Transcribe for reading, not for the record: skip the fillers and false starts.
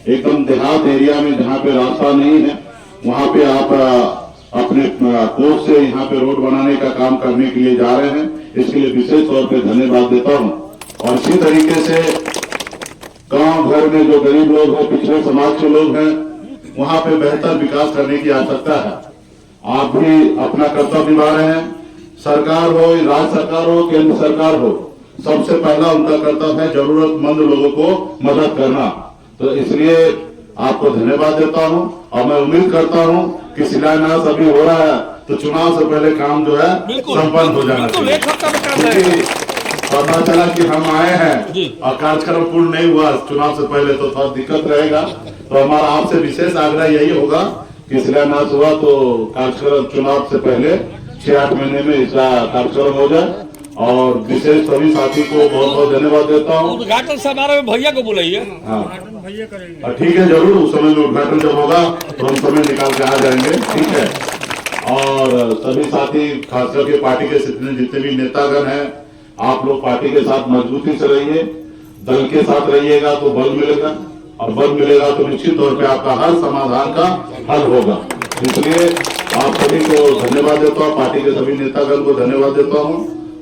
एकदम देहात एरिया में जहाँ पे रास्ता नहीं है वहाँ पे आप अपने कोर्स से यहाँ पे रोड बनाने का काम करने के लिए जा रहे हैं। इसके लिए विशेष तौर पे धन्यवाद देता हूँ। और इसी तरीके से गांव घर में जो गरीब लोग हैं, पिछड़े समाज के लोग हैं, वहाँ पे बेहतर विकास करने की आवश्यकता है। आप भी अपना कर्तव्य निभा रहे हैं। सरकार हो, राज्य सरकार हो, केंद्र सरकार हो, सबसे पहला उनका कर्तव्य है जरूरतमंद लोगों को मदद करना। तो इसलिए आपको धन्यवाद देता हूं और मैं उम्मीद करता हूं कि शिलान्यास अभी हो रहा है तो चुनाव से पहले काम जो है संपन्न हो जाना चाहिए। पता चला कि हम आए हैं और कार्यक्रम पूर्ण नहीं हुआ चुनाव से पहले तो थोड़ा दिक्कत रहेगा। तो हमारा आपसे विशेष आग्रह यही होगा कि शिलान्यास हुआ तो कार्यक्रम चुनाव से पहले 6-8 महीने में इसका कार्यक्रम हो जाए। और विशेष सभी साथी को बहुत बहुत धन्यवाद देता हूँ। उद्घाटन समारोह में भैया को बुलाइए। हाँ ठीक है, जरूर उस समय में उद्घाटन जब होगा तो हम समय निकाल के आ जाएंगे। ठीक है। और सभी साथी खास करके पार्टी के जितने भी नेतागण हैं, आप लोग पार्टी के साथ मजबूती से रहिए। दल के साथ रहिएगा तो बल मिलेगा और बल मिलेगा तो निश्चित तौर पे आपका हर समाधान का हल होगा। इसलिए आप सभी को धन्यवाद देता हूँ, पार्टी के सभी नेतागण को धन्यवाद देता हूँ।